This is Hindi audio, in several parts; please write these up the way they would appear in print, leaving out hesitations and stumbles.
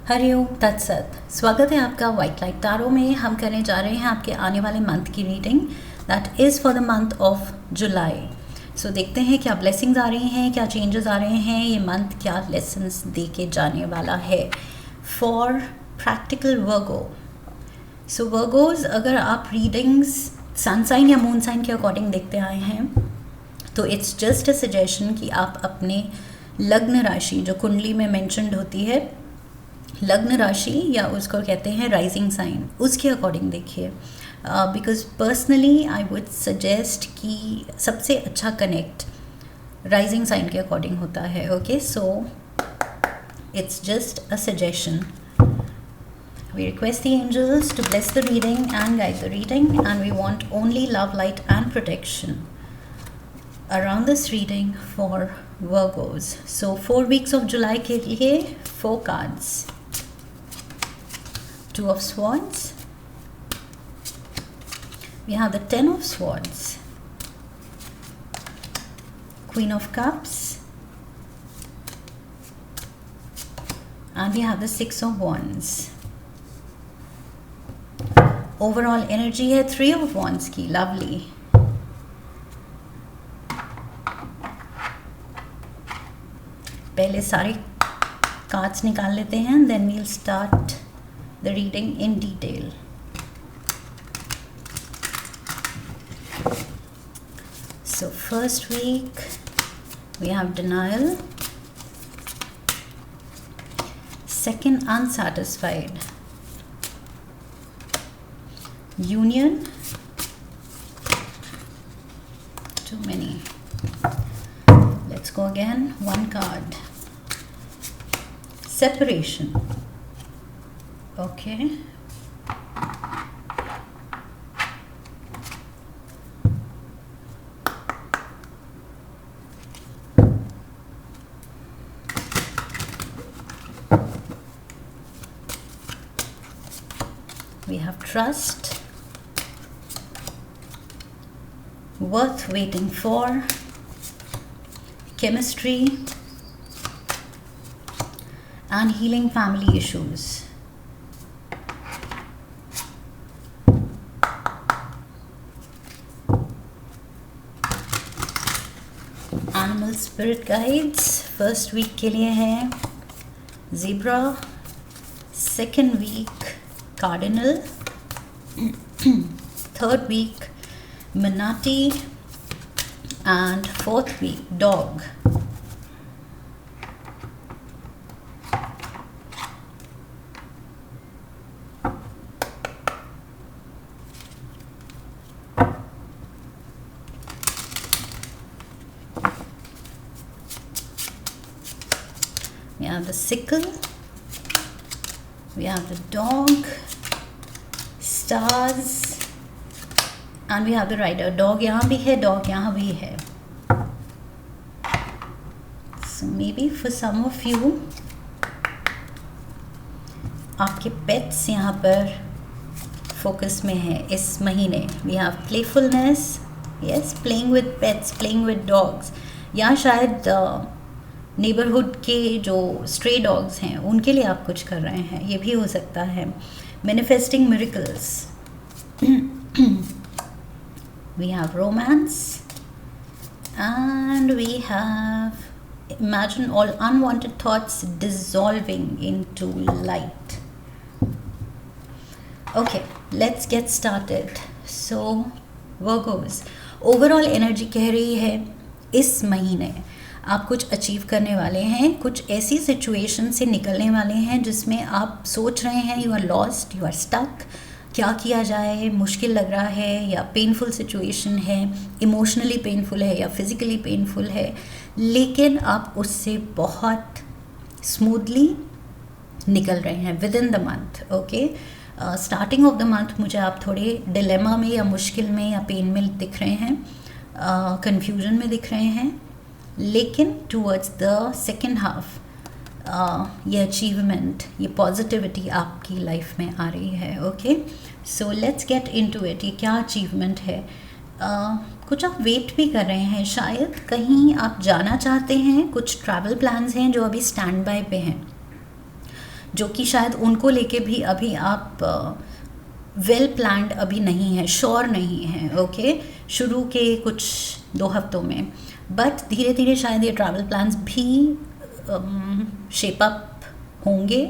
हरिओम तत्सत। स्वागत है आपका वाइट लाइट टारो में। हम करने जा रहे हैं आपके आने वाले मंथ की रीडिंग, that is for the month of July. So देखते हैं क्या ब्लेसिंग्स आ रही हैं, क्या चेंजेस आ रहे हैं, ये मंथ क्या लेसन्स दे के जाने वाला है for practical Virgo. So Virgos, अगर आप रीडिंग्स सन साइन या मून साइन के अकॉर्डिंग देखते आए हैं तो इट्स जस्ट अ सजेशन कि आप अपने लग्न राशि जो कुंडली में मेंशन्ड होती है, लग्न राशि या उसको कहते हैं राइजिंग साइन, उसके अकॉर्डिंग देखिए। Because personally I would suggest कि सबसे अच्छा कनेक्ट राइजिंग साइन के अकॉर्डिंग होता है। Okay, so it's just a suggestion. We request the angels to bless the reading and guide the reading, and we want only love, light and protection around this reading for Virgos. So 4 weeks of July के लिए 4 cards. Two of Swords. We have the Ten of Swords, Queen of Cups, and we have the Six of Wands. Overall energy है 3 of Wands की, lovely. पहले सारे कार्ड्स निकाल लेते हैं, then we'll start the reading in detail. So first week we have denial, second unsatisfied, union, too many. Let's go again, one card, separation. Okay, we have trust, worth waiting for, chemistry, and healing family issues. Animal spirit guides first week के लिए है zebra, second week cardinal, third week manatee and fourth week dog. We have the sickle, we have the dog, stars, and we have the rider. Dog यहाँ भी है, dog यहाँ भी है. So maybe for some of you, आपके pets यहाँ पर focus में है इस महीने. We have playfulness, yes, playing with pets, playing with dogs. या शायद नेबरहुड के जो स्ट्रे डॉग्स हैं उनके लिए आप कुछ कर रहे हैं, ये भी हो सकता है. Manifesting miracles, we have romance and we have imagine all unwanted thoughts dissolving into light. Okay, let's get started. So Virgos, overall energy कह रही है इस महीने आप कुछ अचीव करने वाले हैं, कुछ ऐसी सिचुएशन से निकलने वाले हैं जिसमें आप सोच रहे हैं you are lost, you are stuck, क्या किया जाए, मुश्किल लग रहा है या पेनफुल सिचुएशन है, इमोशनली पेनफुल है या फिज़िकली पेनफुल है, लेकिन आप उससे बहुत स्मूथली निकल रहे हैं with in the month. Okay, starting of the month मुझे आप थोड़े डिलेमा में या मुश्किल में या पेन में दिख रहे हैं, कन्फ्यूजन में दिख रहे हैं, लेकिन टूवर्ड्स द सेकेंड हाफ ये अचीवमेंट, ये पॉजिटिविटी आपकी लाइफ में आ रही है. Okay, so let's get into it. ये क्या अचीवमेंट है? कुछ आप वेट भी कर रहे हैं, शायद कहीं आप जाना चाहते हैं, कुछ ट्रैवल प्लान्स हैं जो अभी स्टैंड बाय पे हैं, जो कि शायद उनको लेके भी अभी आप वेल प्लान्ड अभी नहीं है, श्योर नहीं है, ओके, शुरू के कुछ 2 हफ्तों में। बट धीरे धीरे शायद ये ट्रैवल प्लान्स भी शेप अप होंगे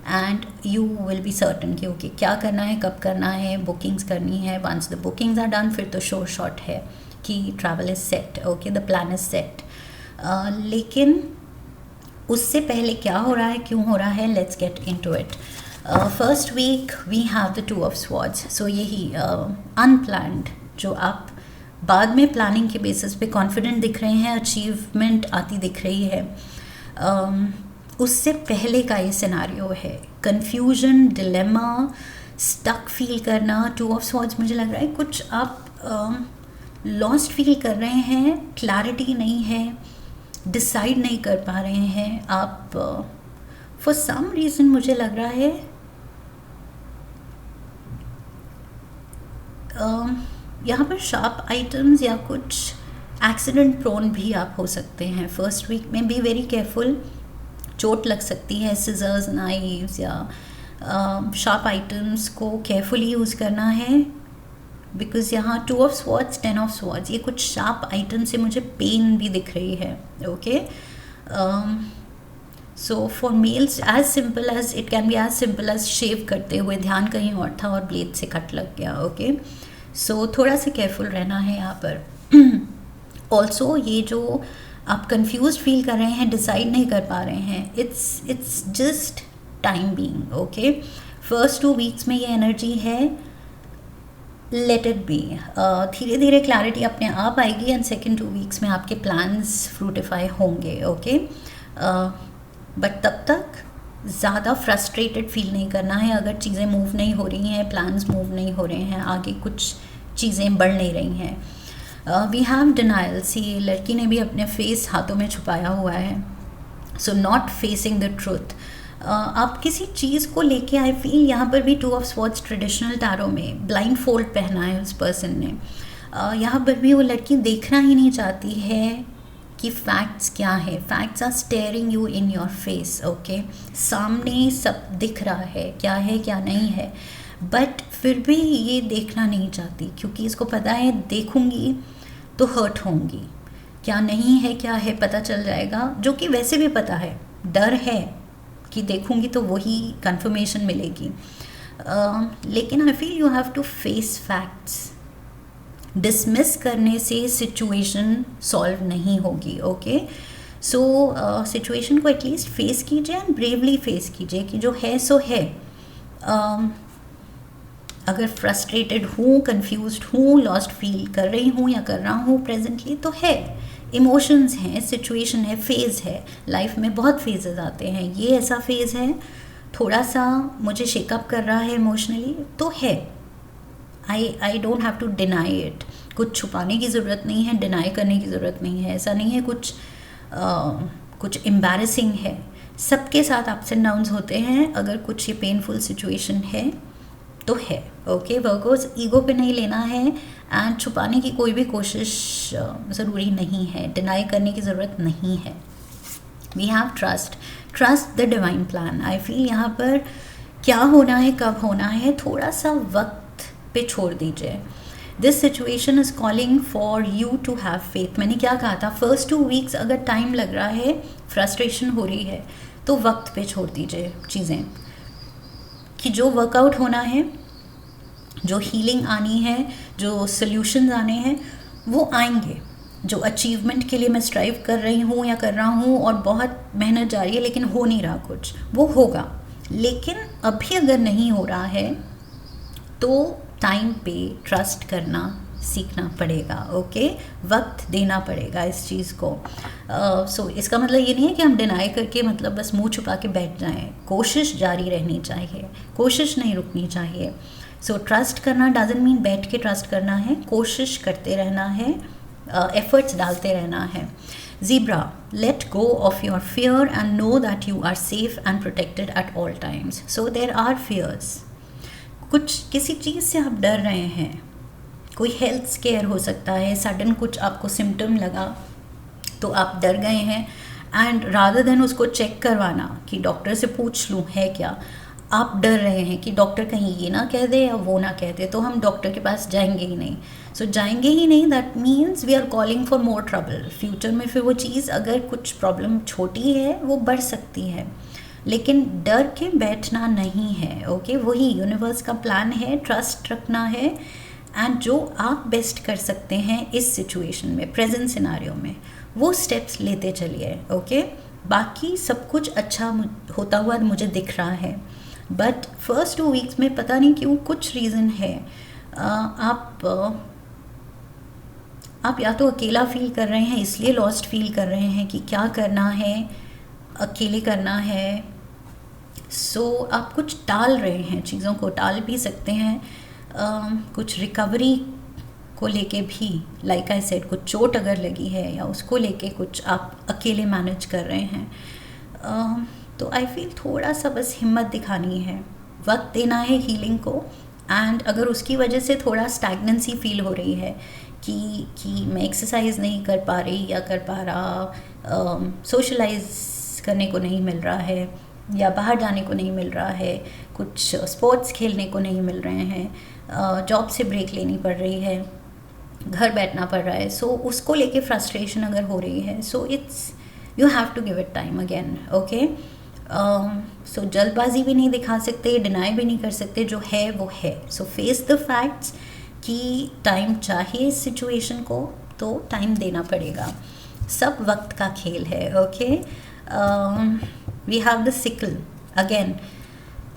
and you will be certain कि ओके क्या करना है, कब करना है, बुकिंग्स करनी है। Once the bookings are done फिर तो शोर शॉट है कि travel is set, okay, the plan is set. लेकिन उससे पहले क्या हो रहा है, क्यों हो रहा है, let's get into it. First week we have the 2 of swords. So यही अनप्लान्ड, जो आप बाद में प्लानिंग के बेसिस पे कॉन्फिडेंट दिख रहे हैं, अचीवमेंट आती दिख रही है, उससे पहले का ये सिनारियो है। कन्फ्यूजन, डिलेमा, स्टक फील करना। 2 ऑफ स्वॉर्ड्स मुझे लग रहा है कुछ आप लॉस्ट फील कर रहे हैं, क्लैरिटी नहीं है, डिसाइड नहीं कर पा रहे हैं आप। फॉर सम रीज़न मुझे लग रहा है यहाँ पर शार्प आइटम्स या कुछ एक्सीडेंट प्रोन भी आप हो सकते हैं फर्स्ट वीक में। बी वेरी केयरफुल, चोट लग सकती है, सिजर्स, नाइव्स या शार्प आइटम्स को केयरफुली यूज़ करना है, बिकॉज यहाँ 2 ऑफ स्वॉर्ड्स, 10 ऑफ स्वॉर्ड्स, ये कुछ शार्प आइटम से मुझे पेन भी दिख रही है, okay. So for males as simple as it can be, as simple as shave करते हुए ध्यान कहीं और था और ब्लेड से कट लग गया, ओके। सो थोड़ा सा केयरफुल रहना है यहाँ पर। ऑल्सो ये जो आप कंफ्यूज फील कर रहे हैं, डिसाइड नहीं कर पा रहे हैं, it's just time being, okay. First 2 weeks में ये एनर्जी है, लेट इट बी। धीरे धीरे क्लैरिटी अपने आप आएगी एंड सेकेंड 2 वीक्स में आपके प्लान्स फ्रूटिफाई होंगे, ओके। बट तब तक ज़्यादा फ्रस्ट्रेटेड फील नहीं करना है अगर चीज़ें मूव नहीं हो रही हैं, प्लान्स मूव नहीं हो रहे हैं, आगे कुछ चीज़ें बढ़ नहीं रही हैं। We have denial. सी लड़की ने भी अपने फेस हाथों में छुपाया हुआ है, so not facing the truth. आप किसी चीज़ को लेके, आई फील यहाँ पर भी 2 ऑफ स्वॉर्ड्स ट्रेडिशनल टैरो में ब्लाइंड फोल्ड पहना है उस पर्सन ने। यहाँ पर भी वो लड़की देखना ही नहीं चाहती है कि फैक्ट्स क्या है। Facts are staring you in your face, okay. सामने सब दिख रहा है क्या नहीं है, बट फिर भी ये देखना नहीं चाहती क्योंकि इसको पता है देखूंगी तो हर्ट होंगी, क्या नहीं है क्या है पता चल जाएगा, जो कि वैसे भी पता है। डर है कि देखूंगी तो वही कंफर्मेशन मिलेगी। लेकिन I feel you have to face facts. Dismiss करने से सिचुएशन सॉल्व नहीं होगी, ओके। सो सिचुएशन को एटलीस्ट फेस कीजिए एंड ब्रेवली फेस कीजिए कि जो है सो है। अगर फ्रस्ट्रेटेड हूँ, कंफ्यूज्ड हूँ, लॉस्ट फील कर रही हूँ या कर रहा हूँ प्रेजेंटली, तो है, इमोशंस हैं, सिचुएशन है, फेज़ है। लाइफ में बहुत फेजेस आते हैं, ये ऐसा फेज़ है, थोड़ा सा मुझे शेकअप कर रहा है इमोशनली, तो है। I don't have to deny it. कुछ छुपाने की ज़रूरत नहीं है, डिनाई करने की ज़रूरत नहीं है, ऐसा नहीं है कुछ एम्बैरेसिंग है। सबके साथ अप्स एंड डाउन्स होते हैं। अगर कुछ ये पेनफुल सिचुएशन है तो है, ओके। वर्कोस ईगो पे नहीं लेना है एंड छुपाने की कोई भी कोशिश ज़रूरी नहीं है, डिनाई करने की ज़रूरत नहीं है। We have trust the divine plan. I feel यहाँ पर क्या होना है, कब होना है, थोड़ा सा वक्त पे छोड़ दीजिए। This situation is calling for you to have faith. मैंने क्या कहा था, फर्स्ट 2 वीक्स अगर टाइम लग रहा है, फ्रस्ट्रेशन हो रही है, तो वक्त पे छोड़ दीजिए चीज़ें, कि जो वर्कआउट होना है, जो हीलिंग आनी है, जो सल्यूशंस आने हैं, वो आएंगे। जो अचीवमेंट के लिए मैं स्ट्राइव कर रही हूँ या कर रहा हूँ और बहुत मेहनत जा रही है लेकिन हो नहीं रहा कुछ, वो होगा। लेकिन अभी अगर नहीं हो रहा है तो टाइम पे ट्रस्ट करना सीखना पड़ेगा, ओके। वक्त देना पड़ेगा इस चीज़ को। सो इसका मतलब ये नहीं है कि हम डिनाई करके मतलब बस मुंह छुपा के बैठ जाएं। कोशिश जारी रहनी चाहिए, कोशिश नहीं रुकनी चाहिए। सो ट्रस्ट करना डजंट मीन बैठ के ट्रस्ट करना है, कोशिश करते रहना है, एफर्ट्स डालते रहना है। Zebra, let go of your fear and know that you are safe and protected at all times. So there are fears. कुछ किसी चीज़ से आप डर रहे हैं, कोई हेल्थ स्केयर हो सकता है, सडन कुछ आपको सिम्टम लगा तो आप डर गए हैं एंड रादर देन उसको चेक करवाना कि डॉक्टर से पूछ लूँ है क्या, आप डर रहे हैं कि डॉक्टर कहीं ये ना कह दे या वो ना कह दे, तो हम डॉक्टर के पास जाएंगे ही नहीं। सो जाएंगे ही नहीं, that means we are calling for more trouble. Future में फिर वो चीज़, अगर कुछ प्रॉब्लम छोटी है वो बढ़ सकती है, लेकिन डर के बैठना नहीं है। ओके, वही यूनिवर्स का प्लान है, ट्रस्ट रखना है, एंड जो आप बेस्ट कर सकते हैं इस सिचुएशन में, प्रेजेंट सिनारियो में, वो स्टेप्स लेते चलिए। ओके, बाकी सब कुछ अच्छा होता हुआ मुझे दिख रहा है, बट फर्स्ट 2 वीक्स में पता नहीं क्यों कुछ रीज़न है, आप या तो अकेला फील कर रहे हैं, इसलिए लॉस्ट फील कर रहे हैं कि क्या करना है, अकेले करना है। सो आप कुछ टाल रहे हैं, चीज़ों को टाल भी सकते हैं, कुछ रिकवरी को लेके भी, लाइक आई सेड, कुछ चोट अगर लगी है या उसको लेके कुछ आप अकेले मैनेज कर रहे हैं। तो आई फील थोड़ा सा बस हिम्मत दिखानी है, वक्त देना है हीलिंग को। एंड अगर उसकी वजह से थोड़ा स्टैग्नेंसी फील हो रही है कि मैं एक्सरसाइज नहीं कर पा रही या कर पा रहा, सोशलाइज करने को नहीं मिल रहा है या बाहर जाने को नहीं मिल रहा है, कुछ स्पोर्ट्स खेलने को नहीं मिल रहे हैं, जॉब से ब्रेक लेनी पड़ रही है, घर बैठना पड़ रहा है, सो उसको लेके फ्रस्ट्रेशन अगर हो रही है, so it's you have to give it time again. Okay, so जल्दबाजी भी नहीं दिखा सकते, डिनाई भी नहीं कर सकते, जो है वो है। सो फेस द फैक्ट्स कि टाइम चाहिए इस सिचुएशन को, तो टाइम देना पड़ेगा, सब वक्त का खेल है। Okay, we have the sickle again.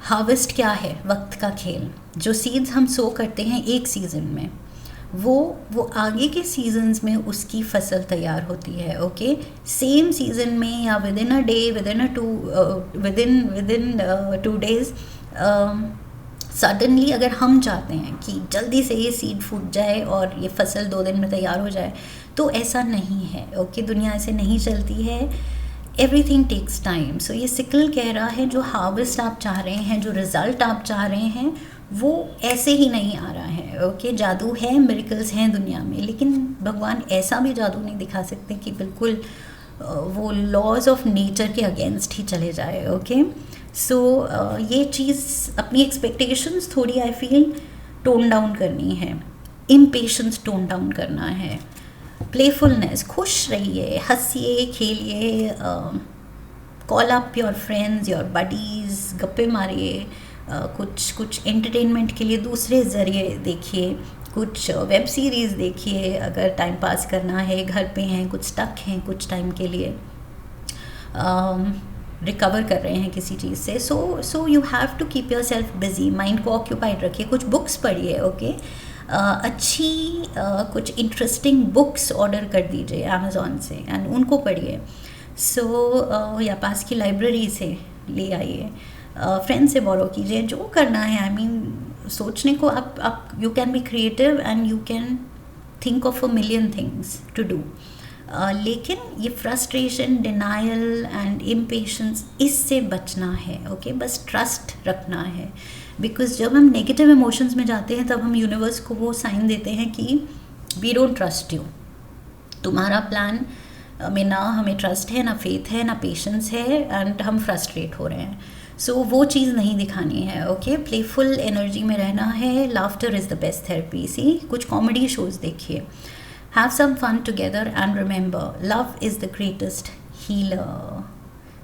Harvest क्या है? वक्त का खेल। जो सीड्स हम सो करते हैं एक सीज़न में, वो आगे के सीजन्स में उसकी फसल तैयार होती है। ओके, सेम सीज़न में या with in a day, with in 2 days, suddenly अगर हम चाहते हैं कि जल्दी से ये सीड फूट जाए और ये फसल 2 दिन में तैयार हो जाए, तो ऐसा नहीं है। ओके, दुनिया ऐसे नहीं चलती है, एवरीथिंग टेक्स टाइम। सो ये सिकल कह रहा है, जो हार्वेस्ट आप चाह रहे हैं, जो रिज़ल्ट आप चाह रहे हैं, वो ऐसे ही नहीं आ रहा है। ओके, जादू है, मिरेकल्स हैं दुनिया में, लेकिन भगवान ऐसा भी जादू नहीं दिखा सकते कि बिल्कुल वो लॉज ऑफ नेचर के अगेंस्ट ही चले जाए। ओके, सो ये चीज़, अपनी एक्सपेक्टेशंस थोड़ी आई फील टोन डाउन करनी है, इम्पेशंस टोन डाउन करना है, प्लेफुलनेस, खुश रहिए, हंसिए, खेलिए, call up your friends, your buddies, गप्पे मारिए, कुछ एंटरटेनमेंट के लिए दूसरे ज़रिए देखिए, कुछ वेब सीरीज़ देखिए अगर टाइम पास करना है, घर पे हैं, कुछ स्टक हैं कुछ टाइम के लिए, रिकवर कर रहे हैं किसी चीज़ से। So you have to keep yourself busy, mind को ऑक्यूपाइड रखिए, कुछ बुक्स पढ़िए। ओके, अच्छी कुछ इंटरेस्टिंग बुक्स ऑर्डर कर दीजिए अमेज़ॉन से एंड उनको पढ़िए। सो या पास की लाइब्रेरी से ले आइए, फ्रेंड से बोरो कीजिए, जो करना है। आई मीन सोचने को आप you can be creative and you can think of a million things to do, लेकिन ये फ्रस्ट्रेशन, डिनायल एंड इम्पेशंस, इससे बचना है। ओके, बस ट्रस्ट रखना है, बिकॉज जब हम नेगेटिव इमोशंस में जाते हैं तब हम यूनिवर्स को वो साइन देते हैं कि वी डोंट ट्रस्ट यू, तुम्हारा प्लान में ना हमें ट्रस्ट है, ना फेथ है, ना पेशेंस है, एंड हम फ्रस्ट्रेट हो रहे हैं। सो वो चीज़ नहीं दिखानी है। ओके, प्लेफुल एनर्जी में रहना है, laughter is the best therapy. See, कुछ कॉमेडी शोज़ देखिए, have some fun together and remember love is the greatest healer.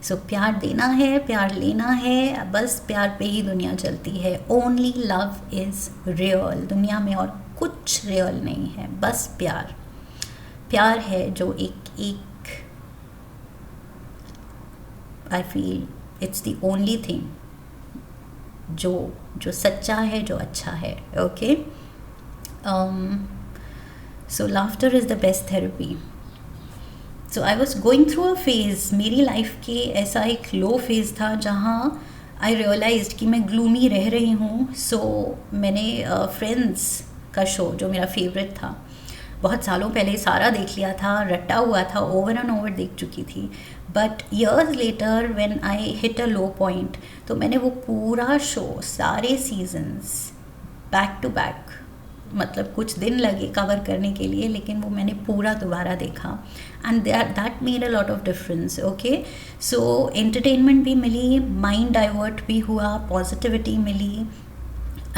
So प्यार देना है, प्यार लेना है, बस प्यार पे ही दुनिया चलती है। ओनली लव इज़ रियल, दुनिया में और कुछ रियल नहीं है, बस प्यार। प्यार है जो एक I feel it's the only thing जो सच्चा है, जो अच्छा है। Okay, so laughter is the best therapy. So I was going through a phase, मेरी लाइफ के ऐसा एक लो फेज़ था जहाँ आई रियलाइज्ड कि मैं ग्लूमी रह रही हूँ। सो मैंने फ्रेंड्स का शो, जो मेरा फेवरेट था, बहुत सालों पहले सारा देख लिया था, रटा हुआ था, ओवर एंड ओवर देख चुकी थी। But years later when I hit a low point, तो मैंने वो पूरा शो, सारे सीजन्स बैक टू बैक मतलब कुछ दिन लगे कवर करने के लिए, लेकिन वो मैंने पूरा दोबारा देखा and that made a lot of difference. Okay, so entertainment भी मिली, माइंड डाइवर्ट भी हुआ, पॉजिटिविटी मिली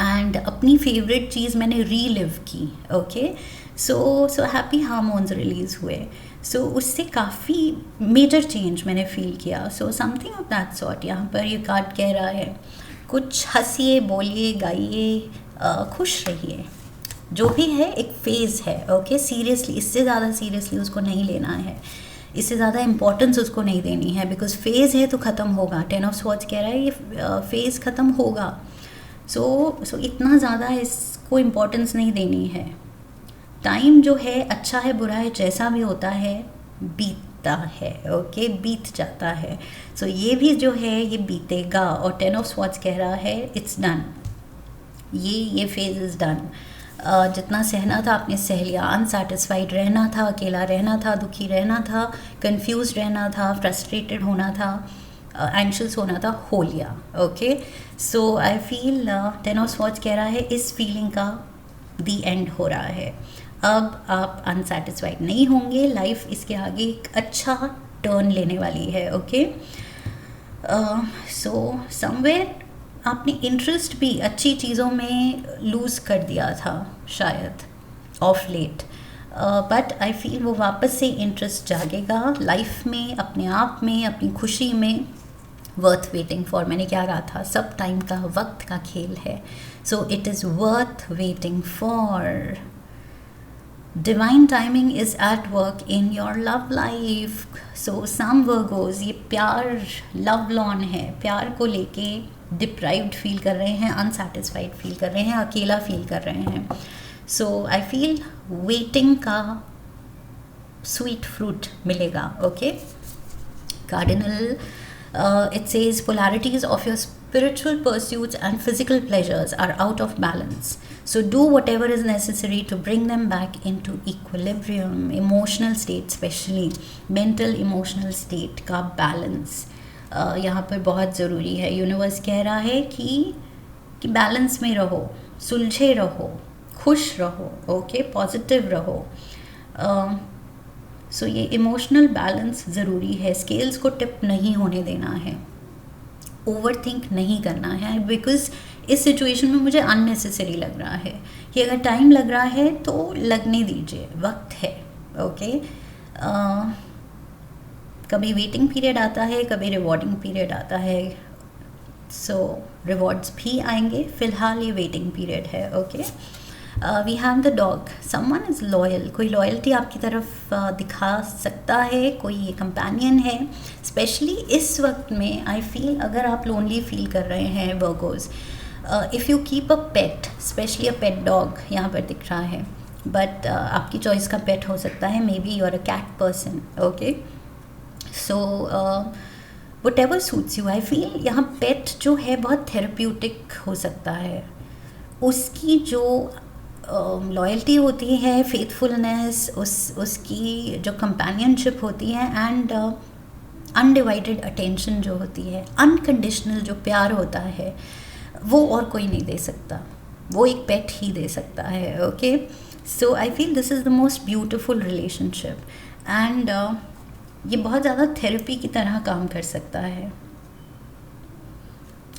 एंड अपनी फेवरेट चीज़ मैंने रीलिव की. Okay, so happy hormones release हुए. सो उससे काफ़ी मेजर चेंज मैंने फील किया. So something of that sort यहाँ पर ये कार्ड कह रहा है. कुछ हंसिए, बोलिए, गाइए, खुश रहिए. जो भी है एक फेज़ है. ओके, सीरियसली, इससे ज़्यादा सीरियसली उसको नहीं लेना है, इससे ज़्यादा इम्पोर्टेंस उसको नहीं देनी है, बिकॉज फेज़ है तो ख़त्म होगा. 10 ऑफ स्वॉर्ड्स कह रहा है ये फेज़ ख़त्म होगा. सो इतना ज़्यादा इसको इम्पोर्टेंस नहीं देनी है. टाइम जो है, अच्छा है बुरा है, जैसा भी होता है बीतता है. ओके, बीत जाता है. सो ये भी जो है ये बीतेगा. और 10 ऑफ स्वॉर्ड्स कह रहा है इट्स डन. ये फेज इज़ डन. जितना सहना था आपने सह लिया. अनसेटिस्फाइड रहना था, अकेला रहना था, दुखी रहना था, कंफ्यूज रहना था, फ्रस्ट्रेटेड होना था, एंशियस होना था, हो लिया. Okay, so I feel 10 of swords कह रहा है इस फीलिंग का दी एंड हो रहा है. अब आप अनसेटिस्फाइड नहीं होंगे. लाइफ इसके आगे एक अच्छा टर्न लेने वाली है. ओके, सो समवेयर आपने इंटरेस्ट भी अच्छी चीज़ों में लूज़ कर दिया था शायद of late, but I feel वो वापस से इंटरेस्ट जागेगा लाइफ में, अपने आप में, अपनी खुशी में. वर्थ वेटिंग फॉर, मैंने क्या कहा था, सब टाइम का, वक्त का खेल है. So it is worth waiting for. Divine timing is at work in your love life. So some Virgos ये प्यार लव लॉन है, प्यार को लेके डिप्राइव्ड फील कर रहे हैं, अनसेटिस्फाइड फील कर रहे हैं, अकेला फील कर रहे हैं. सो आई फील वेटिंग का स्वीट फ्रूट मिलेगा. Okay, cardinal it says polarities of your spiritual pursuits and physical pleasures are out of balance. So do whatever is necessary to bring them back into equilibrium. Emotional state, especially mental emotional state का balance यहाँ पर बहुत ज़रूरी है. यूनिवर्स कह रहा है कि बैलेंस में रहो, सुलझे रहो, खुश रहो. ओके, पॉजिटिव रहो. सो ये इमोशनल बैलेंस ज़रूरी है. स्केल्स को टिप नहीं होने देना है, ओवर थिंक नहीं करना है, बिकॉज इस सिचुएशन में मुझे अननेसेसरी लग रहा है कि अगर टाइम लग रहा है तो लगने दीजिए, वक्त है. ओके, कभी वेटिंग पीरियड आता है, कभी रिवॉर्डिंग पीरियड आता है. सो रिवॉर्ड्स भी आएंगे, फ़िलहाल ये वेटिंग पीरियड है. Okay, we have the dog. Someone is loyal. कोई लॉयल्टी आपकी तरफ दिखा सकता है, कोई ये कंपेनियन है. स्पेशली इस वक्त में आई फील अगर आप लोनली फील कर रहे हैं Virgos, if you keep a pet, specially a pet dog यहाँ पर दिख रहा है, बट आपकी चॉइस का पेट हो सकता है. Maybe you are a cat person. Okay, so whatever suits you. I feel यहाँ पेट जो है बहुत थेरेप्यूटिक हो सकता है. उसकी जो लॉयल्टी होती है, फेथफुलनेस, उसकी जो कंपेनियनशिप होती है एंड अनडिवाइडेड अटेंशन जो होती है, अनकंडीशनल जो प्यार होता है, वो और कोई नहीं दे सकता, वो एक पेट ही दे सकता है. Okay, so I feel this is the most beautiful relationship and ये बहुत ज़्यादा थेरेपी की तरह काम कर सकता है.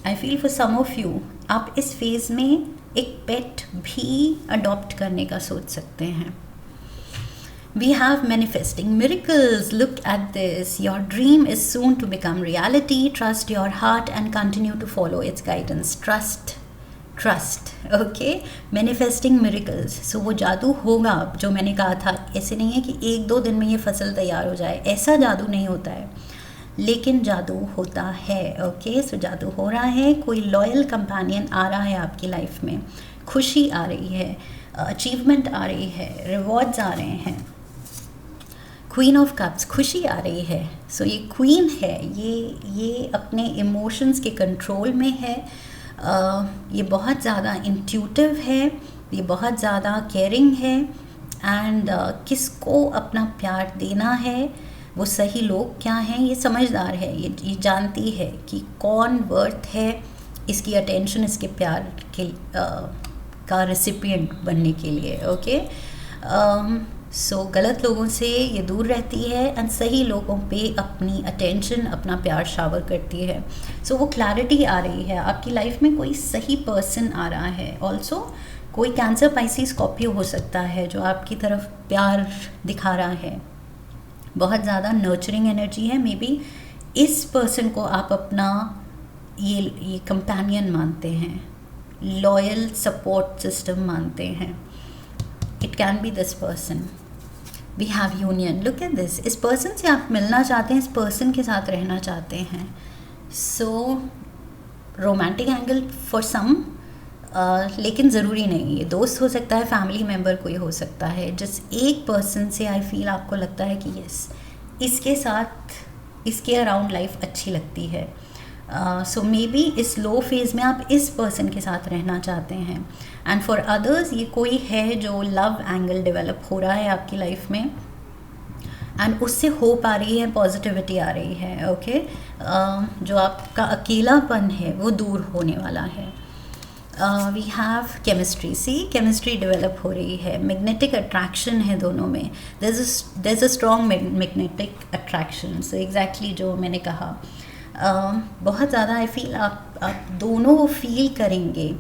I feel for some of you आप इस फेज़ में एक पेट भी अडॉप्ट करने का सोच सकते हैं. We have manifesting miracles. Look at this. Your dream is soon to become reality. Trust your heart and continue to follow its guidance. Trust. Okay? Manifesting miracles. So वो जादू होगा जो मैंने कहा था. ऐसे नहीं है कि 1-2 दिन में ये फसल तैयार हो जाए, ऐसा जादू नहीं होता है, लेकिन जादू होता है. ओके, सो जादू हो रहा है. कोई लॉयल कंपेनियन आ रहा है आपकी लाइफ में, खुशी आ रही है, अचीवमेंट आ रही है, रिवॉर्ड्स आ रहे हैं. क्वीन ऑफ कप्स, खुशी आ रही है. सो ये क्वीन है, ये अपने इमोशंस के कंट्रोल में है. ये बहुत ज़्यादा इंट्यूटिव है, ये बहुत ज़्यादा केयरिंग है एंड किसको अपना प्यार देना है, वो सही लोग क्या हैं, ये समझदार है. ये जानती है कि कौन वर्थ है इसकी अटेंशन, इसके प्यार का रेसिपिएंट बनने के लिए। ओके, सो गलत लोगों से ये दूर रहती है एंड सही लोगों पे अपनी अटेंशन, अपना प्यार शावर करती है। सो वो क्लैरिटी आ रही है, आपकी लाइफ में कोई सही पर्सन आ रहा है। ऑल्सो कोई कैंसर, पाइसिस, स्कॉर्पियो हो सकता है जो आपकी तरफ प्यार दिखा रहा है। बहुत ज़्यादा नर्चरिंग एनर्जी है। मे बी इस पर्सन को आप अपना ये कंपेनियन मानते हैं, लॉयल सपोर्ट सिस्टम मानते हैं। It can be this person. We have union, look at this. इस पर्सन से आप मिलना चाहते हैं, इस पर्सन के साथ रहना चाहते हैं। So romantic angle for some, लेकिन ज़रूरी नहीं, ये दोस्त हो सकता है, फैमिली मेम्बर कोई हो सकता है। जिस एक पर्सन से आई फील आपको लगता है कि यस, इसके साथ, इसके अराउंड लाइफ अच्छी लगती है। सो मे बी इस लो फेज़ में आप इस पर्सन के साथ रहना चाहते हैं। एंड फॉर अदर्स ये कोई है जो लव एंगल डेवलप हो रहा है आपकी लाइफ में एंड उससे होप आ रही है, पॉजिटिविटी आ रही है। ओके, जो आपका अकेलापन है वो दूर होने वाला है। We have chemistry, see chemistry develop हो रही है, मैग्नेटिक अट्रैक्शन है दोनों में। There is a strong magnetic attraction. So exactly जो मैंने कहा, बहुत ज़्यादा आई फील आप दोनों फील करेंगे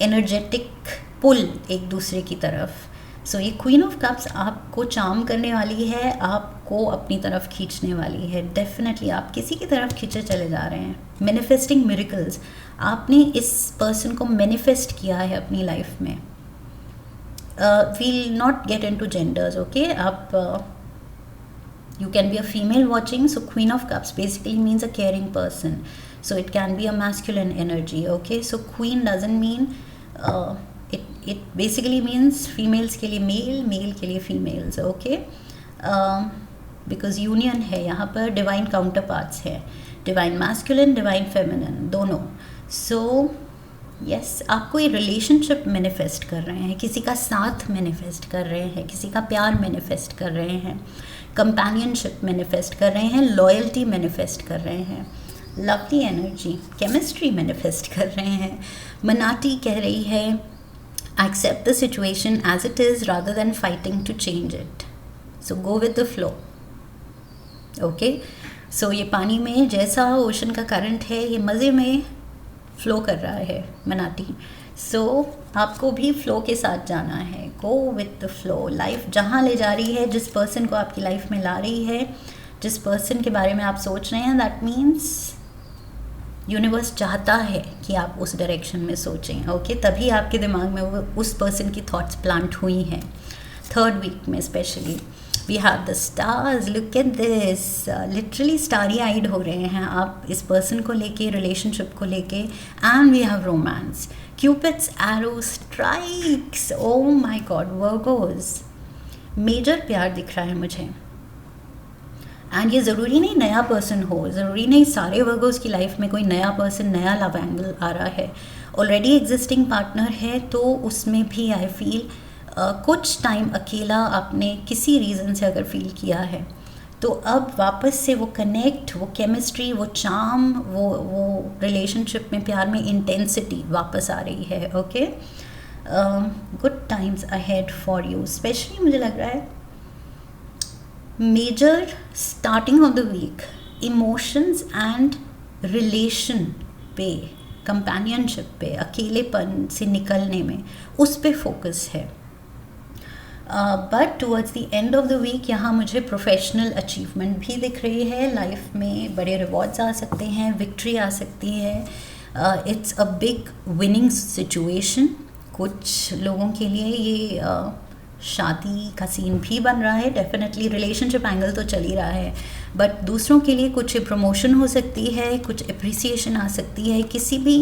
एनर्जेटिक पुल एक दूसरे की तरफ। सो ये क्वीन ऑफ कप्स आपको चार्म करने वाली है, आपको अपनी तरफ खींचने वाली है। डेफिनेटली आप किसी की तरफ खींचे चले जा रहे हैं। मैनिफेस्टिंग मिरेकल्स, आपने इस पर्सन को मैनिफेस्ट किया है अपनी लाइफ में। We'll not get into genders, okay. आप you can be a female watching, so queen of cups basically means a caring person, so it can be a masculine energy, okay. So queen doesn't mean it basically means females के लिए male, male के लिए females, okay. because union है यहाँ पर, divine counterparts है, divine masculine, divine feminine दोनों। so yes, आप कोई रिलेशनशिप मैनिफेस्ट कर रहे हैं, किसी का साथ मैनिफेस्ट कर रहे हैं, किसी का प्यार मैनिफेस्ट कर रहे हैं, कंपेनियनशिप मैनिफेस्ट कर रहे हैं, लॉयल्टी मैनिफेस्ट कर रहे हैं, लवली एनर्जी, केमिस्ट्री मैनिफेस्ट कर रहे हैं। मनाटी कह रही है accept the situation as it is rather than fighting to change it, so go with the flow, okay. So ये पानी में जैसा ओशन का करंट है, ये मज़े में फ्लो कर रहा है मनाटी। सो आपको भी फ्लो के साथ जाना है, go with the flow. Life जहाँ ले जा रही है, जिस पर्सन को आपकी लाइफ में ला रही है, जिस पर्सन के बारे में आप सोच रहे हैं, दैट मीन्स यूनिवर्स चाहता है कि आप उस डायरेक्शन में सोचें, ओके। तभी आपके दिमाग में वो उस पर्सन की थॉट्स प्लांट हुई हैं। थर्ड वीक में specially we have the stars, look at this, literally starry eyed हो रहे हैं आप इस पर्सन को लेके, रिलेशनशिप को लेके। And we have romance, Cupid's arrow strikes, oh my god, Virgos, major प्यार दिख रहा है मुझे। एंड ये ज़रूरी नहीं नया पर्सन हो, ज़रूरी नहीं सारे वर्गोस की लाइफ में कोई नया पर्सन, नया लव एंगल आ रहा है। ऑलरेडी एग्जिस्टिंग पार्टनर है तो उसमें भी आई फील कुछ टाइम अकेला आपने किसी रीज़न से अगर फील किया है, तो अब वापस से वो कनेक्ट, वो केमिस्ट्री, वो चार्म, वो रिलेशनशिप में, प्यार में इंटेंसिटी वापस आ रही है, okay. Good times ahead for you, specially मुझे लग रहा है major starting of the week, emotions and relation पे, कंपेनियनशिप पे, अकेलेपन से निकलने में, उस पे फोकस है। But towards the end of the week यहाँ मुझे प्रोफेशनल अचीवमेंट भी दिख रही है। लाइफ में बड़े रिवॉर्ड्स आ सकते हैं, विक्ट्री आ सकती है। It's a big winning situation. कुछ लोगों के लिए ये शादी का सीन भी बन रहा है, डेफिनेटली रिलेशनशिप एंगल तो चल ही रहा है, बट दूसरों के लिए कुछ प्रमोशन हो सकती है, कुछ अप्रिसिएशन आ सकती है किसी भी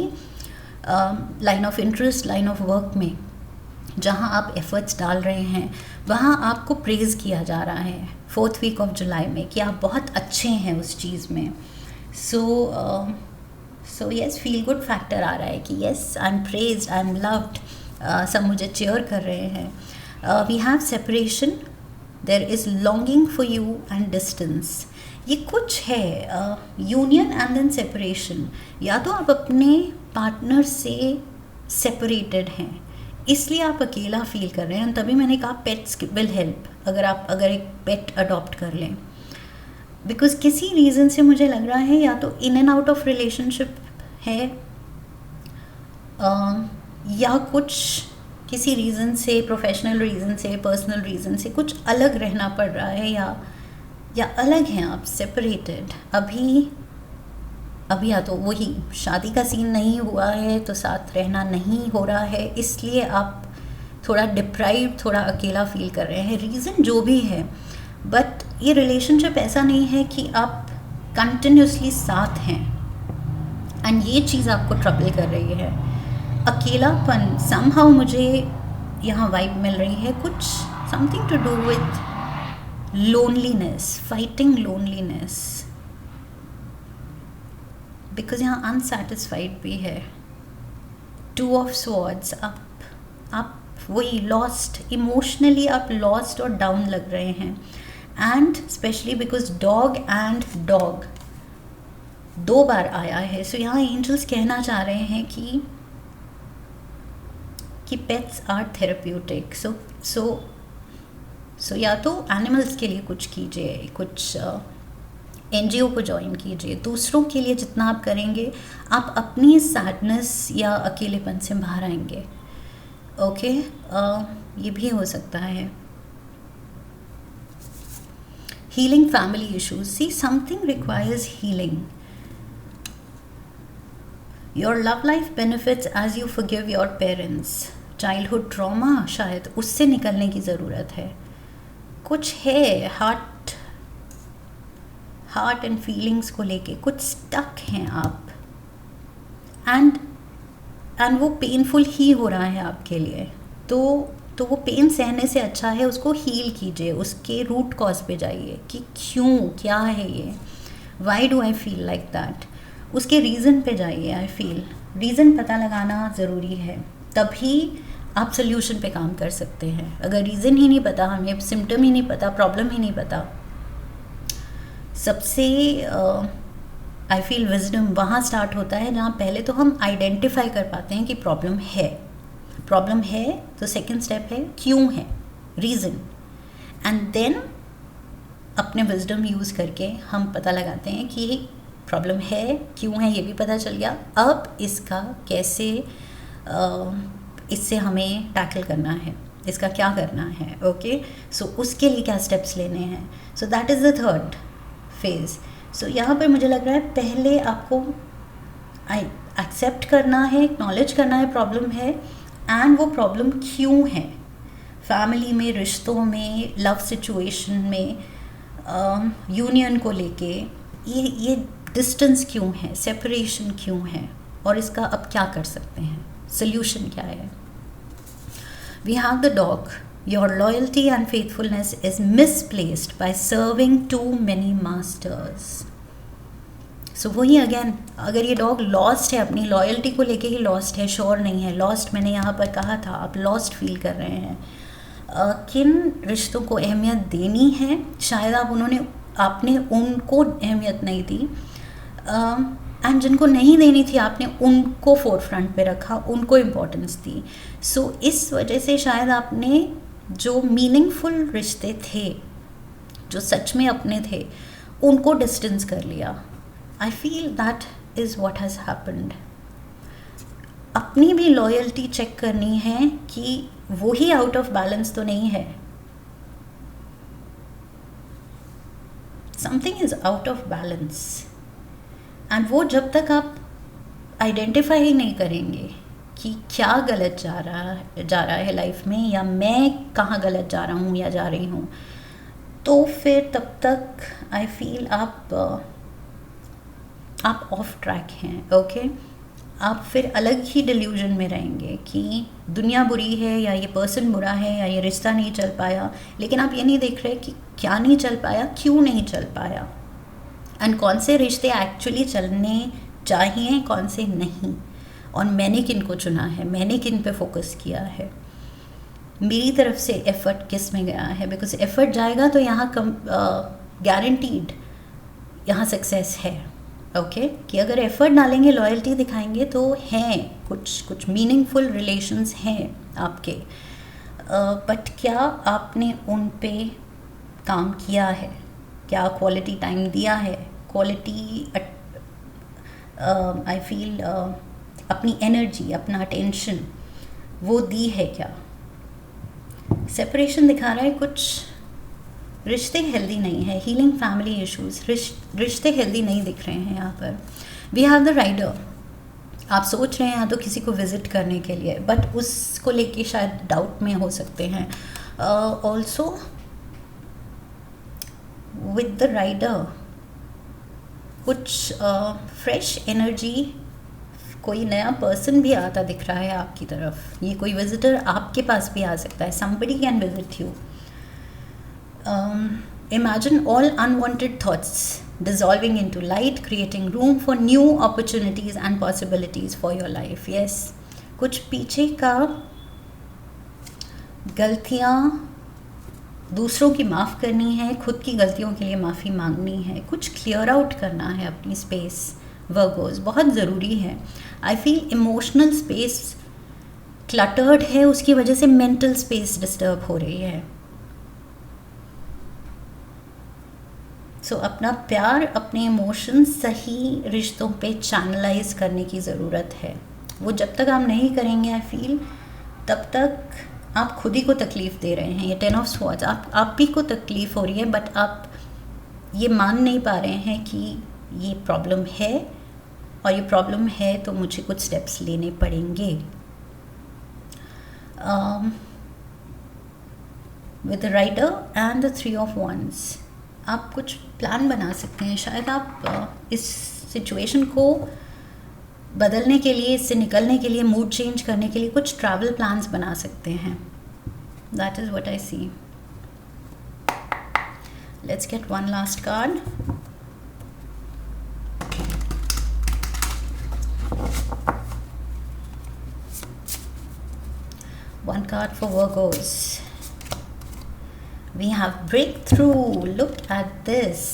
line of interest, line of work में जहाँ आप एफर्ट्स डाल रहे हैं, वहाँ आपको प्रेज़ किया जा रहा है 4th वीक ऑफ जुलाई में कि आप बहुत अच्छे हैं उस चीज़ में। So yes, feel good factor आ रहा है कि yes, I am praised, I am loved, सब मुझे चेयर कर रहे हैं। We have separation, there is longing for you and distance. ये कुछ है यूनियन एंड देन सेपरेशन। या तो आप अपने पार्टनर से सेपरेटेड हैं, इसलिए आप अकेला फील कर रहे हैं। तभी मैंने कहा पेट्स विल हेल्प, अगर एक पेट अडॉप्ट कर लें। बिकॉज किसी रीज़न से मुझे लग रहा है या तो in and out of relationship है, या कुछ किसी रीज़न से, प्रोफेशनल रीज़न से, पर्सनल रीज़न से कुछ अलग रहना पड़ रहा है, या अलग हैं आप, सेपरेटेड। अभी या तो वही शादी का सीन नहीं हुआ है तो साथ रहना नहीं हो रहा है, इसलिए आप थोड़ा डिप्राइव, थोड़ा अकेला फील कर रहे हैं, रीज़न जो भी है। बट ये रिलेशनशिप ऐसा नहीं है कि आप कंटिन्यूसली साथ हैं, एंड ये चीज़ आपको ट्रबल कर रही है। अकेलापन समहाउ मुझे यहाँ वाइब मिल रही है, कुछ something to do with loneliness, fighting loneliness, because यहाँ अनसेटिस्फाइड भी है। 2 ऑफ स्वॉर्ड्स, आप वही लॉस्ट, इमोशनली आप लॉस्ट और डाउन लग रहे हैं। And specially because dog and dog 2 बार आया है, सो यहाँ एंजल्स कहना चाह रहे हैं कि पेट्स आर थेरेप्यूटिक। सो या तो एनिमल्स के लिए कुछ कीजिए, कुछ NGO को ज्वाइन कीजिए। दूसरों के लिए जितना आप करेंगे, आप अपनी सैडनेस या अकेलेपन से बाहर आएंगे। ओके, ये भी हो सकता है। Healing family issues, see something requires healing. Your love life benefits as you forgive your parents. Childhood trauma, शायद उससे निकलने की ज़रूरत है। कुछ है हार्ट एंड फीलिंग्स को लेके कुछ स्टक हैं आप, एंड वो पेनफुल ही हो रहा है आपके लिए। तो वो पेन सहने से अच्छा है उसको हील कीजिए, उसके रूट कॉज पे जाइए कि क्यों, क्या है ये, why do I feel like that, उसके रीज़न पे जाइए। आई फील रीज़न पता लगाना ज़रूरी है, तभी आप सोल्यूशन पे काम कर सकते हैं। अगर रीज़न ही नहीं पता, हमें सिम्टम ही नहीं पता, प्रॉब्लम ही नहीं पता, सबसे आई फील विजडम वहाँ स्टार्ट होता है जहाँ पहले तो हम आइडेंटिफाई कर पाते हैं कि प्रॉब्लम है। तो सेकंड स्टेप है क्यों है, रीज़न, एंड देन अपने विजडम यूज़ करके हम पता लगाते हैं कि प्रॉब्लम है, क्यों है, ये भी पता चल गया। अब इसका कैसे इससे हमें टैकल करना है, इसका क्या करना है। ओके, सो उसके लिए क्या स्टेप्स लेने हैं। So that is the third phase. So यहाँ पर मुझे लग रहा है पहले आपको एक्सेप्ट करना है, एक्नॉलेज करना है प्रॉब्लम है, एंड वो प्रॉब्लम क्यों है। फैमिली में, रिश्तों में, लव सिचुएशन में, यूनियन को लेके ये डिस्टेंस क्यों है, सेपरेशन क्यों है, और इसका अब क्या कर सकते हैं, सोल्यूशन क्या है। We have the dog. Your loyalty and faithfulness is misplaced by serving too many masters. So वही अगेन, अगर ये डॉग लॉस्ट है, अपनी लॉयल्टी को लेके ही लॉस्ट है, श्योर नहीं है, लॉस्ट मैंने यहाँ पर कहा था, आप लॉस्ट फील कर रहे हैं। किन रिश्तों को अहमियत देनी है, शायद आपने उनको अहमियत नहीं दी, एंड जिनको नहीं देनी थी आपने उनको फोर फ्रंट पे रखा, उनको इम्पोर्टेंस दी। सो इस वजह से शायद आपने जो मीनिंगफुल रिश्ते थे, जो सच में अपने थे, उनको डिस्टेंस कर लिया। I feel that is what has happened. अपनी भी लॉयल्टी चेक करनी है कि वो ही आउट ऑफ बैलेंस तो नहीं है, something is out of balance, and वो जब तक आप आइडेंटिफाई ही नहीं करेंगे कि क्या गलत जा रहा है लाइफ में, या मैं कहाँ गलत जा रहा हूँ या जा रही हूँ, तो फिर तब तक आई फील आप ऑफ ट्रैक हैं। ओके, आप फिर अलग ही डिल्यूजन में रहेंगे कि दुनिया बुरी है, या ये पर्सन बुरा है, या ये रिश्ता नहीं चल पाया, लेकिन आप ये नहीं देख रहे कि क्या नहीं चल पाया, क्यों नहीं चल पाया, एंड कौन से रिश्ते एक्चुअली चलने चाहिए, कौन से नहीं, और मैंने किन को चुना है, मैंने किन पे फोकस किया है, मेरी तरफ से एफ़र्ट किस में गया है। बिकॉज एफ़र्ट जाएगा तो यहाँ गारंटीड यहाँ सक्सेस है। ओके कि अगर एफर्ट डालेंगे, लॉयल्टी दिखाएंगे तो हैं कुछ मीनिंगफुल रिलेशंस हैं आपके, बट क्या आपने उन पे काम किया है? क्या क्वालिटी टाइम दिया है? क्वालिटी आई फील अपनी एनर्जी, अपना अटेंशन वो दी है क्या? सेपरेशन दिखा रहा है, कुछ रिश्ते हेल्दी नहीं है, हीलिंग फैमिली इश्यूज, रिश्ते हेल्दी नहीं दिख रहे हैं यहाँ पर। वी हैव द राइडर, आप सोच रहे हैं या तो किसी को विजिट करने के लिए, बट उसको लेके शायद डाउट में हो सकते हैं। ऑल्सो विद द राइडर कुछ फ्रेश एनर्जी, कोई नया पर्सन भी आता दिख रहा है आपकी तरफ। ये कोई विजिटर आपके पास भी आ सकता है, somebody can visit you. Imagine all unwanted thoughts dissolving into light, creating room for new opportunities and possibilities for your life. Yes, कुछ पीछे का गलतियाँ दूसरों की माफ़ करनी है, खुद की गलतियों के लिए माफ़ी मांगनी है, कुछ क्लियर आउट करना है अपनी स्पेस। वर्गोस बहुत ज़रूरी है। I feel emotional space cluttered है, उसकी वजह से मेंटल स्पेस डिस्टर्ब हो रही है। सो अपना प्यार, अपने इमोशन सही रिश्तों पे चैनलाइज करने की ज़रूरत है। वो जब तक आप नहीं करेंगे आई फील, तब तक आप खुद ही को तकलीफ़ दे रहे हैं। ये 10 ऑफ स्वॉर्ड्स, आप ही को तकलीफ़ हो रही है, बट आप ये मान नहीं पा रहे हैं कि ये प्रॉब्लम है, और ये प्रॉब्लम है तो मुझे कुछ स्टेप्स लेने पड़ेंगे। With the rider and the 3 of wands, आप कुछ प्लान बना सकते हैं। शायद आप इस सिचुएशन को बदलने के लिए, इससे निकलने के लिए, मूड चेंज करने के लिए कुछ ट्रैवल प्लान्स बना सकते हैं। That is what I see. Let's get one last card. One card for Virgos. We have breakthrough. Look at this.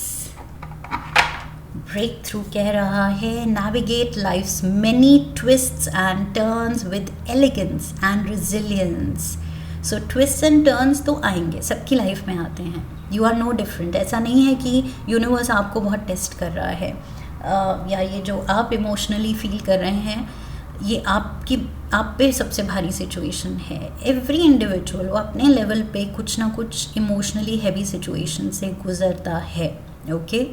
Breakthrough कह रहा है navigate life's many twists and turns with elegance and resilience. So twists and turns तो आएंगे, सबकी लाइफ में आते हैं। You are no different. ऐसा नहीं है कि यूनिवर्स आपको बहुत टेस्ट कर रहा है, या ये जो आप इमोशनली फील कर रहे हैं ये आप पे सबसे भारी सिचुएशन है। एवरी इंडिविजुअल वो अपने लेवल पे कुछ ना कुछ इमोशनली हैवी सिचुएशन से गुजरता है। Okay,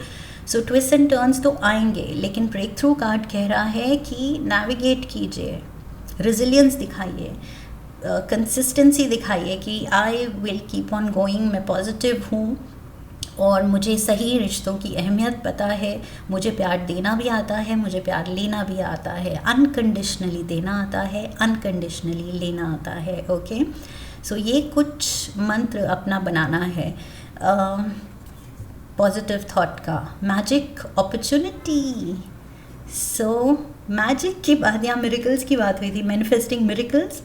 so twist and turns तो आएंगे, लेकिन ब्रेक थ्रू कार्ड कह रहा है कि नेविगेट कीजिए, रिजिलियंस दिखाइए, कंसिस्टेंसी दिखाइए कि I will keep on going, मैं पॉजिटिव हूँ और मुझे सही रिश्तों की अहमियत पता है, मुझे प्यार देना भी आता है, मुझे प्यार लेना भी आता है, अनकंडीशनली देना आता है, अनकंडीशनली लेना आता है। ओके, सो ये कुछ मंत्र अपना बनाना है पॉजिटिव थॉट का। मैजिक अपॉर्चुनिटी, सो मैजिक की बात या मिरेकल्स की बात हुई थी, मैनिफेस्टिंग मिरेकल्स।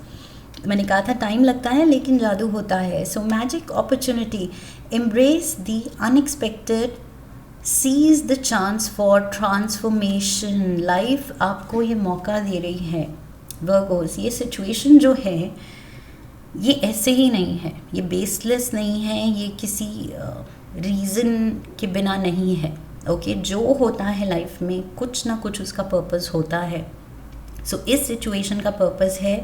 मैंने कहा था टाइम लगता है लेकिन जादू होता है। So magic opportunity, embrace the unexpected, seize the chance for transformation. Life आपको ये मौका दे रही है वर्गोस। ये सिचुएशन जो है ये ऐसे ही नहीं है, ये बेसलेस नहीं है, ये किसी रीज़न के बिना नहीं है। ओके, जो होता है लाइफ में कुछ ना कुछ उसका पर्पस होता है। सो इस सिचुएशन का पर्पस है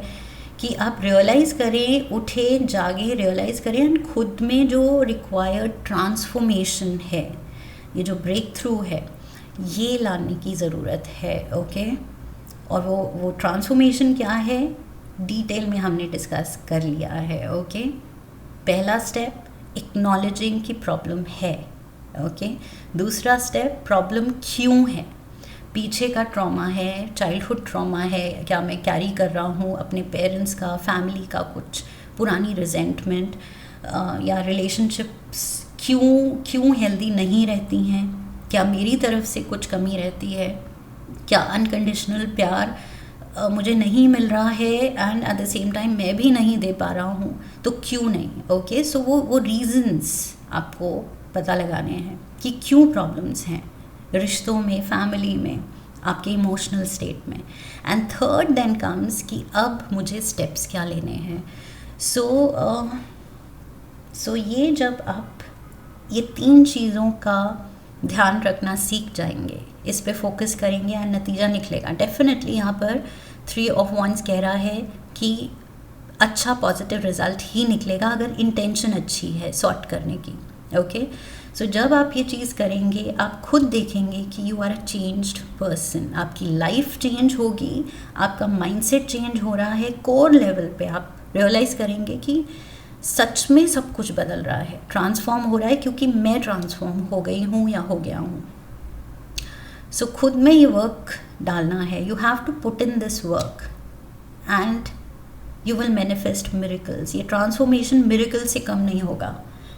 कि आप रियलाइज़ करें, उठे जागे रियलाइज़ करें एंड खुद में जो रिक्वायर्ड ट्रांसफॉर्मेशन है, ये जो ब्रेक थ्रू है, ये लाने की ज़रूरत है। ओके, और वो ट्रांसफॉर्मेशन क्या है डिटेल में हमने डिस्कस कर लिया है। ओके, पहला स्टेप एक्नॉलेजिंग की प्रॉब्लम है। ओके, दूसरा स्टेप प्रॉब्लम क्यों है, पीछे का ट्रॉमा है, चाइल्डहुड ट्रॉमा है, क्या मैं कैरी कर रहा हूँ अपने पेरेंट्स का, फैमिली का, कुछ पुरानी रिजेंटमेंट या रिलेशनशिप्स क्यों हेल्दी नहीं रहती हैं, क्या मेरी तरफ से कुछ कमी रहती है, क्या अनकंडीशनल प्यार मुझे नहीं मिल रहा है and at the same time मैं भी नहीं दे पा रहा हूँ, तो क्यों नहीं। ओके, सो वो रीज़न्स आपको पता लगाने हैं कि क्यों प्रॉब्लम्स हैं, रिश्तों में, फैमिली में, आपके इमोशनल स्टेट में। एंड थर्ड देन कम्स कि अब मुझे स्टेप्स क्या लेने हैं। सो ये जब आप ये 3 चीज़ों का ध्यान रखना सीख जाएंगे, इस पे फोकस करेंगे और नतीजा निकलेगा। डेफिनेटली यहाँ पर 3 ऑफ वंस कह रहा है कि अच्छा पॉजिटिव रिजल्ट ही निकलेगा अगर इंटेंशन अच्छी है सॉर्ट करने की। ओके, सो जब आप ये चीज़ करेंगे आप खुद देखेंगे कि you are a changed person, आपकी लाइफ चेंज होगी, आपका माइंडसेट चेंज हो रहा है। कोर लेवल पे आप रियलाइज़ करेंगे कि सच में सब कुछ बदल रहा है, ट्रांसफॉर्म हो रहा है, क्योंकि मैं ट्रांसफॉर्म हो गई हूँ या हो गया हूँ। सो खुद में ये वर्क डालना है, you have to put in this work and you will manifest miracles. ये ट्रांसफॉर्मेशन मिरेकल से कम नहीं होगा,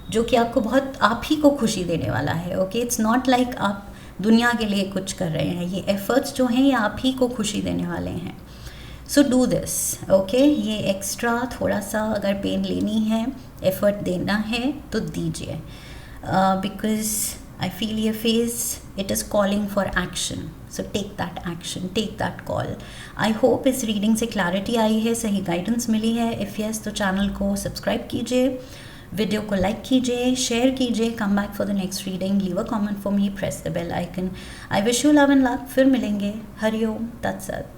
जो कि आपको बहुत आप ही को खुशी देने वाला है। ओके, इट्स नॉट लाइक आप दुनिया के लिए कुछ कर रहे हैं, ये एफर्ट्स जो हैं ये आप ही को खुशी देने वाले हैं। So do this. ओके, ये एक्स्ट्रा थोड़ा सा अगर पेन लेनी है, एफर्ट देना है तो दीजिए, बिकॉज आई फील ये phase it is calling for action. So take that action, take that call. I hope इस रीडिंग से क्लैरिटी आई है, सही गाइडेंस मिली है। इफ़ यस तो चैनल को सब्सक्राइब कीजिए, वीडियो को लाइक कीजिए, शेयर कीजिए। Come back for the next reading, leave a comment for me, press the bell icon. I wish you love and luck. फिर मिलेंगे। हरिओम तत्सत।